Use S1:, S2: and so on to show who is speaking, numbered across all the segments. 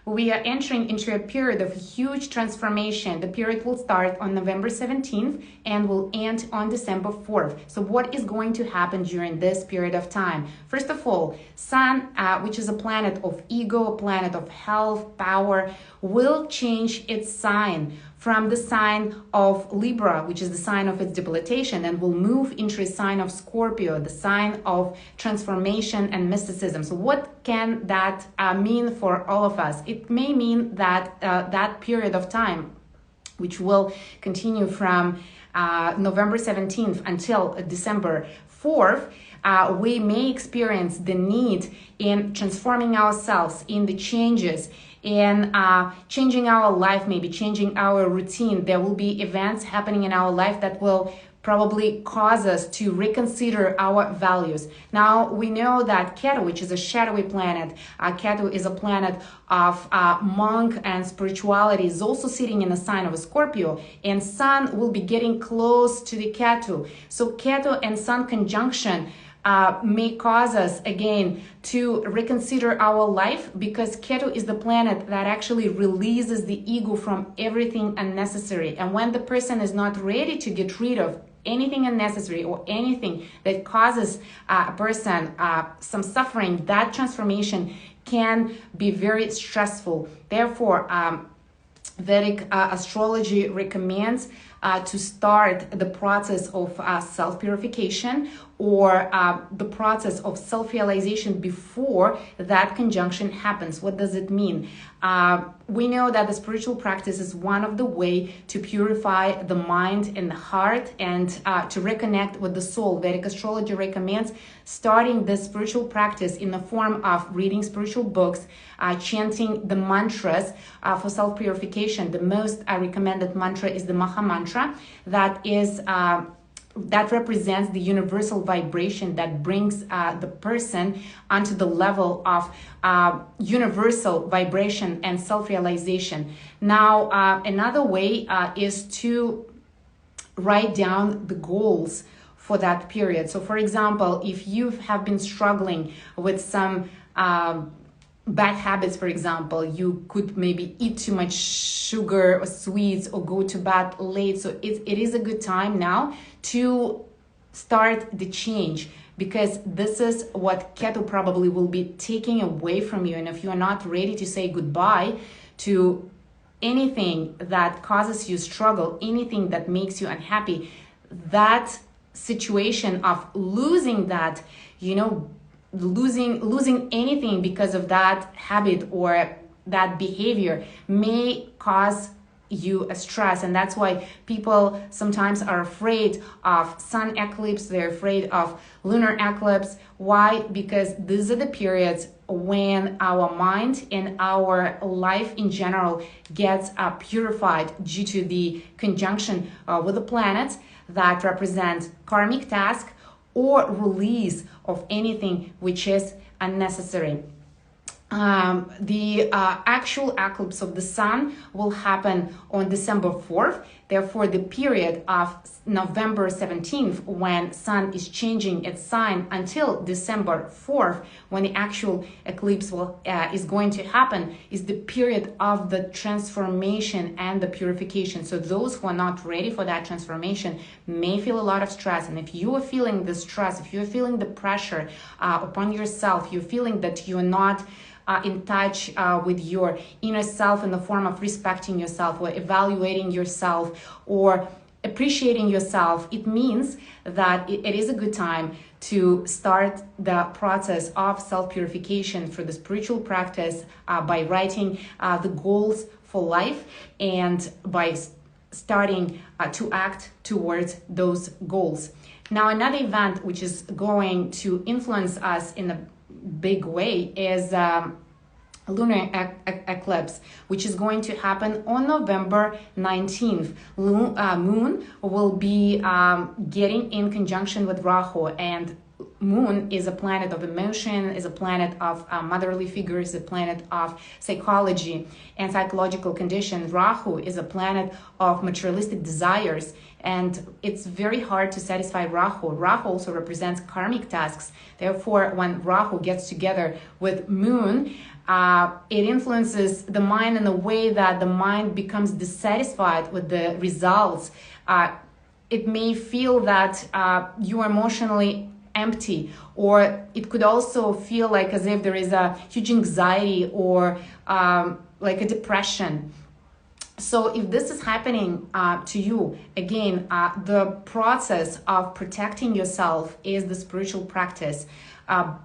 S1: we are entering into a period of huge transformation. The period will start on November 17th and will end on December 4th. So what is going to happen during this period of time? First of all, Sun, which is a planet of ego, a planet of health, power, will change its sign from the sign of Libra, which is the sign of its debilitation, and will move into a sign of Scorpio, the sign of transformation and mysticism. So what can that mean for all of us? It may mean that that period of time, which will continue from November 17th until December 4th, we may experience the need in transforming ourselves, in the changes, in changing our life, maybe changing our routine. There will be events happening in our life that will probably cause us to reconsider our values. Now, we know that Ketu, which is a shadowy planet, Ketu is a planet of monk and spirituality, is also sitting in a sign of a Scorpio, and Sun will be getting close to the Ketu. So Ketu and Sun conjunction may cause us again to reconsider our life, because Ketu is the planet that actually releases the ego from everything unnecessary. And when the person is not ready to get rid of anything unnecessary or anything that causes a person some suffering, that transformation can be very stressful. Therefore, Vedic astrology recommends to start the process of self-purification or the process of self-realization before that conjunction happens. What does it mean? We know that the spiritual practice is one of the way to purify the mind and the heart and to reconnect with the soul. Vedic astrology recommends starting this spiritual practice in the form of reading spiritual books, chanting the mantras for self-purification. The most recommended mantra is the Maha Mantra, that is that represents the universal vibration that brings the person onto the level of universal vibration and self-realization. Now, another way is to write down the goals for that period. So, for example, if you have been struggling with some bad habits, for example, you could maybe eat too much sugar or sweets or go to bed late. So it is a good time now to start the change, because this is what Ketu probably will be taking away from you. And if you are not ready to say goodbye to anything that causes you struggle, anything that makes you unhappy, that situation of losing that, losing anything because of that habit or that behavior may cause you a stress. And that's why people sometimes are afraid of sun eclipse, they're afraid of lunar eclipse. Why? Because these are the periods when our mind and our life in general gets purified due to the conjunction with the planets that represent karmic task or release of anything which is unnecessary. The actual eclipse of the sun will happen on December 4th. Therefore, the period of November 17th, when sun is changing its sign, until December 4th, when the actual eclipse is going to happen, is the period of the transformation and the purification. So those who are not ready for that transformation may feel a lot of stress. And if you are feeling the stress, if you're feeling the pressure upon yourself, you're feeling that you're not in touch with your inner self in the form of respecting yourself or evaluating yourself or appreciating yourself, it means that it is a good time to start the process of self-purification for the spiritual practice by writing the goals for life and by starting to act towards those goals. Now, another event which is going to influence us in a big way is lunar eclipse, which is going to happen on November 19th. Moon will be getting in conjunction with Rahu, and Moon is a planet of emotion, is a planet of motherly figures, a planet of psychology and psychological conditions. Rahu is a planet of materialistic desires, and it's very hard to satisfy Rahu. Rahu also represents karmic tasks. Therefore, when Rahu gets together with Moon, it influences the mind in a way that the mind becomes dissatisfied with the results. It may feel that you are emotionally empty, or it could also feel like as if there is a huge anxiety or like a depression. So if this is happening to you, again, the process of protecting yourself is the spiritual practice.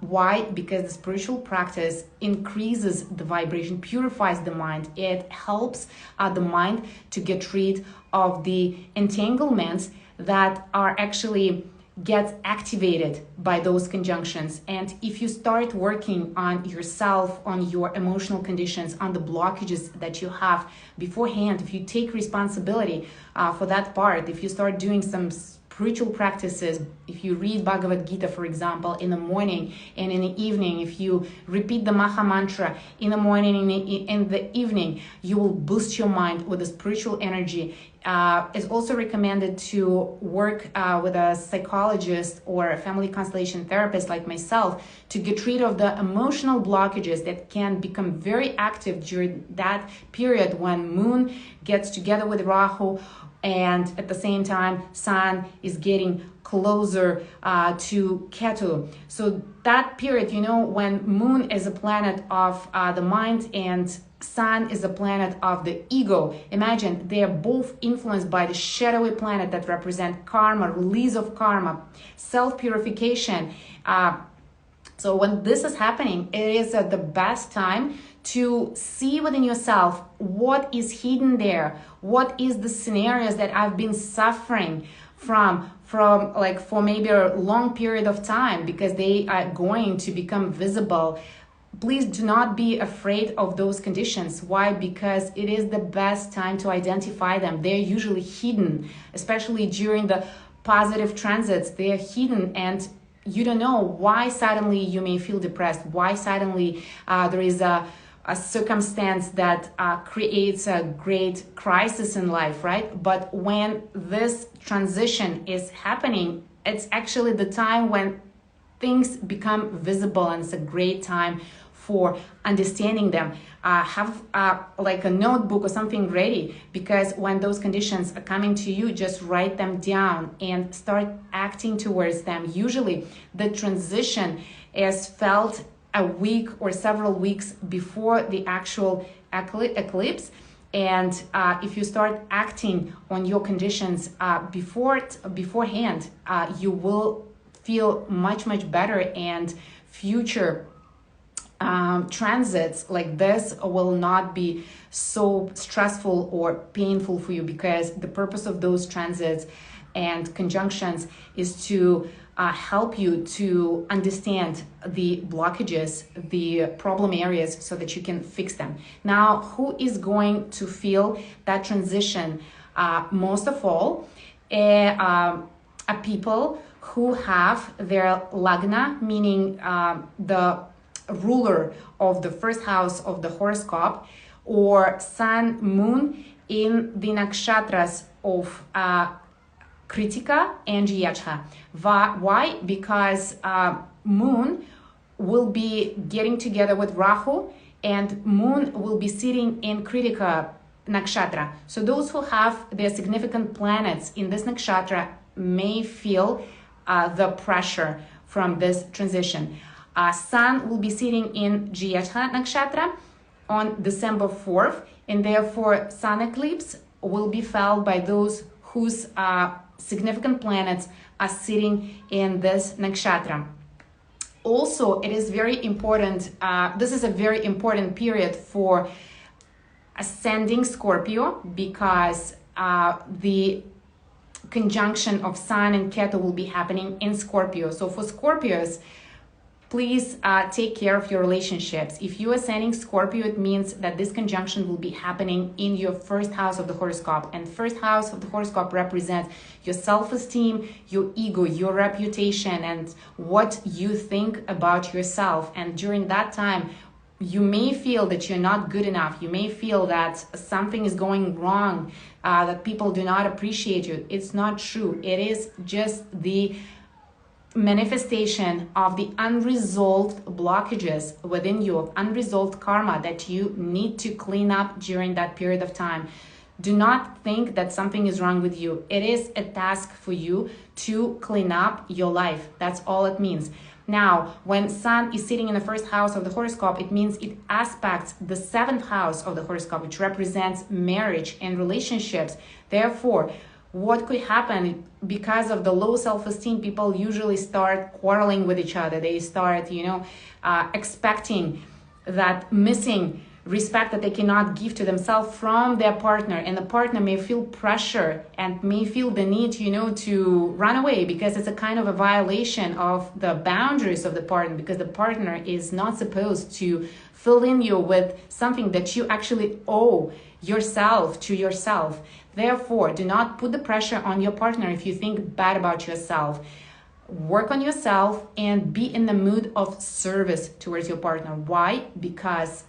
S1: Why? Because the spiritual practice increases the vibration, purifies the mind. It helps the mind to get rid of the entanglements that are actually gets activated by those conjunctions. And if you start working on yourself, on your emotional conditions, on the blockages that you have beforehand, if you take responsibility for that part, if you start doing some spiritual practices, if you read Bhagavad Gita, for example, in the morning and in the evening, if you repeat the Maha Mantra in the morning and in the evening, you will boost your mind with the spiritual energy. It's also recommended to work with a psychologist or a family constellation therapist like myself to get rid of the emotional blockages that can become very active during that period when Moon gets together with Rahu, and at the same time Sun is getting closer to Ketu. So that period, you know, when Moon is a planet of the mind and Sun is a planet of the ego, imagine they are both influenced by the shadowy planet that represent karma, release of karma, self-purification. So when this is happening, it is the best time to see within yourself what is hidden there, what is the scenarios that I've been suffering from like for maybe a long period of time, because they are going to become visible. Please do not be afraid of those conditions. Why? Because it is the best time to identify them. They're usually hidden, especially during the positive transits. They are hidden, and you don't know why suddenly you may feel depressed, why suddenly there is a circumstance that creates a great crisis in life, right? But when this transition is happening, it's actually the time when things become visible, and it's a great time for understanding them. Have like a notebook or something ready, because when those conditions are coming to you, just write them down and start acting towards them. Usually the transition is felt a week or several weeks before the actual eclipse. And if you start acting on your conditions beforehand, you will feel much better, and future transits like this will not be so stressful or painful for you, because the purpose of those transits and conjunctions is to help you to understand the blockages, the problem areas, so that you can fix them. Now, who is going to feel that transition most of all? People who have their lagna, meaning the ruler of the first house of the horoscope, or sun, moon in the nakshatras of Kritika and Jyotish. Why? Because moon will be getting together with Rahu, and moon will be sitting in Kritika nakshatra. So those who have their significant planets in this nakshatra may feel the pressure from this transition. Sun will be sitting in Jyotish nakshatra on December 4th, and therefore sun eclipse will be felt by those whose significant planets are sitting in this nakshatra. Also, it is very important, this is a very important period for ascending Scorpio, because the conjunction of Sun and Ketu will be happening in Scorpio. So for Scorpios, Please take care of your relationships. If you are ascending Scorpio, it means that this conjunction will be happening in your first house of the horoscope. And first house of the horoscope represents your self-esteem, your ego, your reputation, and what you think about yourself. And during that time, you may feel that you're not good enough. You may feel that something is going wrong, that people do not appreciate you. It's not true. It is just the manifestation of the unresolved blockages within you, of unresolved karma that you need to clean up during that period of time. Do not think that something is wrong with you. It is a task for you to clean up your life. That's all it means. Now, when Sun is sitting in the first house of the horoscope, it means it aspects the seventh house of the horoscope, which represents marriage and relationships. Therefore, what could happen because of the low self-esteem, people usually start quarreling with each other. They start, expecting that missing respect that they cannot give to themselves from their partner, and the partner may feel pressure and may feel the need, to run away because it's a kind of a violation of the boundaries of the partner, because the partner is not supposed to fill in you with something that you actually owe yourself to yourself. Therefore, do not put the pressure on your partner if you think bad about yourself. Work on yourself and be in the mood of service towards your partner. Why? Because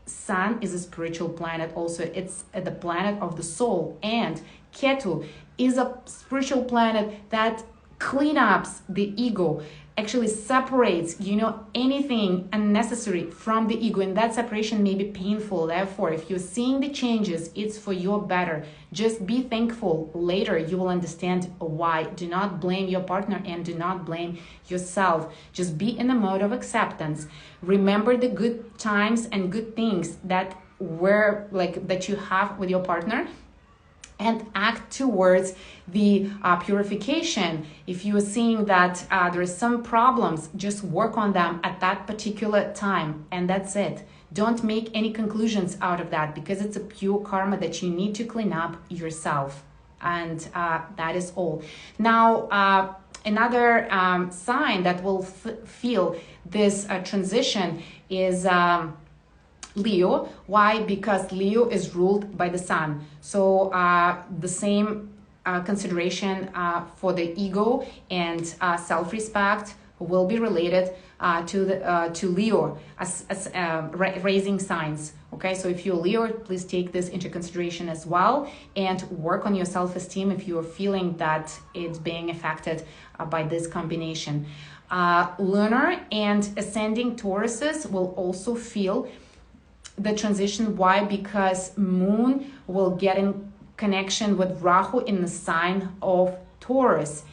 S1: Sun is a spiritual planet also. It's the planet of the soul, and Ketu is a spiritual planet that cleanups the ego, actually separates, anything unnecessary from the ego, and that separation may be painful. Therefore, if you're seeing the changes, it's for your better. Just be thankful. Later, you will understand why. Do not blame your partner and do not blame yourself. Just be in the mode of acceptance. Remember the good times and good things that you have with your partner, and act towards the purification. If you are seeing that there is some problems, just work on them at that particular time, and that's it. Don't make any conclusions out of that, because it's a pure karma that you need to clean up yourself, and that is all. Now, another sign that will feel this transition is Leo. Why? Because Leo is ruled by the Sun. So the same consideration for the ego and self-respect will be related to Leo as raising signs. Okay, so if you're Leo, please take this into consideration as well, and work on your self-esteem if you are feeling that it's being affected by this combination. Lunar and ascending Tauruses will also feel the transition. Why? Because Moon will get in connection with Rahu in the sign of Taurus,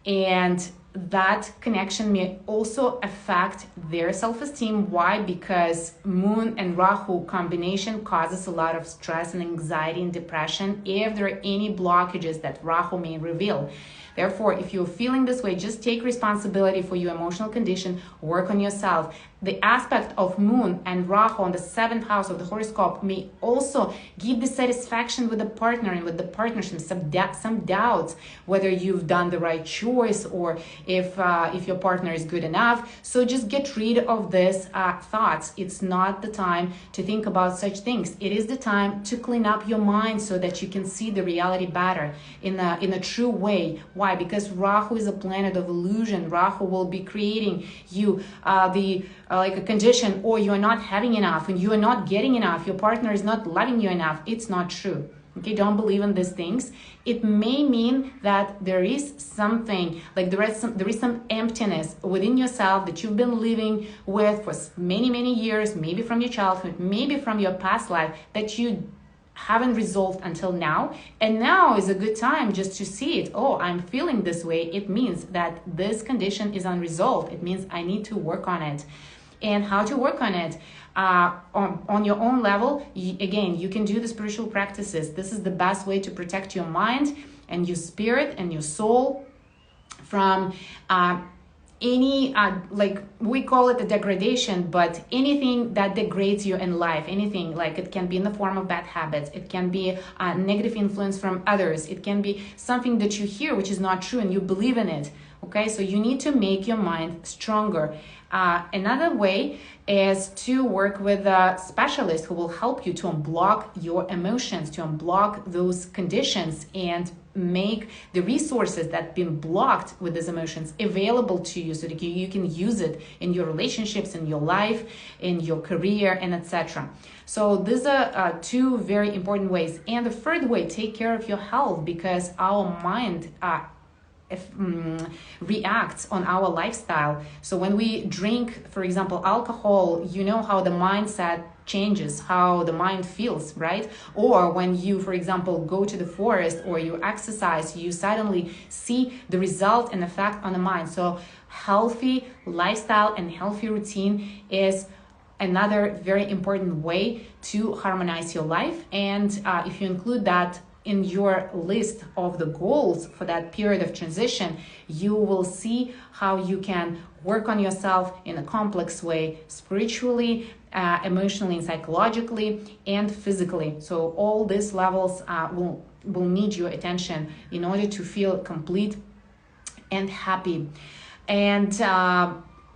S1: and that connection may also affect their self-esteem. Why? Because Moon and Rahu combination causes a lot of stress and anxiety and depression if there are any blockages that Rahu may reveal. Therefore, if you're feeling this way, just take responsibility for your emotional condition, work on yourself. The aspect of Moon and Rahu on the seventh house of the horoscope may also give dissatisfaction with the partner and with the partnership, some doubts whether you've done the right choice or if your partner is good enough. So just get rid of these thoughts. It's not the time to think about such things. It is the time to clean up your mind so that you can see the reality better in a true way. Why? Because Rahu is a planet of illusion. Rahu will be creating you like a condition, or you are not having enough and you are not getting enough, your partner is not loving you enough. It's not true. Okay, don't believe in these things. It may mean that there is something, like there is some emptiness within yourself that you've been living with for many years, maybe from your childhood, maybe from your past life, that you haven't resolved until now. And now is a good time just to see it. Oh, I'm feeling this way. It means that this condition is unresolved. It means I need to work on it. And how to work on it? On your own level, again, you can do the spiritual practices. This is the best way to protect your mind and your spirit and your soul from any like we call it a degradation, but anything that degrades you in life, anything, like it can be in the form of bad habits, it can be a negative influence from others, it can be something that you hear which is not true and you believe in it. Okay, so you need to make your mind stronger. Another way is to work with a specialist who will help you to unblock your emotions, to unblock those conditions, and make the resources that have been blocked with these emotions available to you so that you can use it in your relationships, in your life, in your career, and etc. So these are two very important ways. And the third way, take care of your health, because our mind reacts on our lifestyle. So when we drink, for example, alcohol, you know how the mindset changes, how the mind feels, right? Or when you, for example, go to the forest or you exercise, you suddenly see the result and effect on the mind. So healthy lifestyle and healthy routine is another very important way to harmonize your life. And if you include that in your list of the goals for that period of transition, you will see how you can work on yourself in a complex way, spiritually, emotionally, and psychologically, and physically. So all these levels will need your attention in order to feel complete and happy. And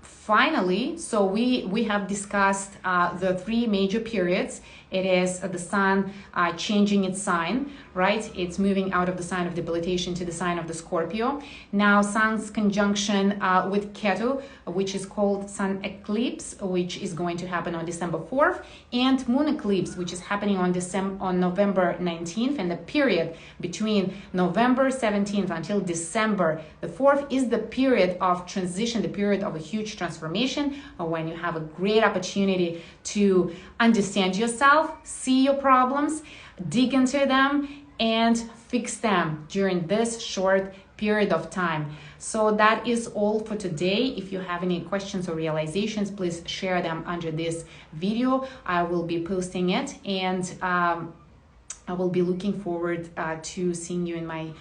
S1: finally, so we have discussed the three major periods. It is the sun changing its sign, right? It's moving out of the sign of debilitation to the sign of the Scorpio. Now, sun's conjunction with Ketu, which is called sun eclipse, which is going to happen on December 4th, and moon eclipse, which is happening on November 19th. And the period between November 17th until December the 4th is the period of transition, the period of a huge transformation, when you have a great opportunity to understand yourself, see your problems, dig into them, and fix them during this short period of time. So that is all for today. If you have any questions or realizations, please share them under this video. I will be posting it, and I will be looking forward to seeing you in my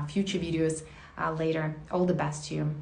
S1: future videos later. All the best to you.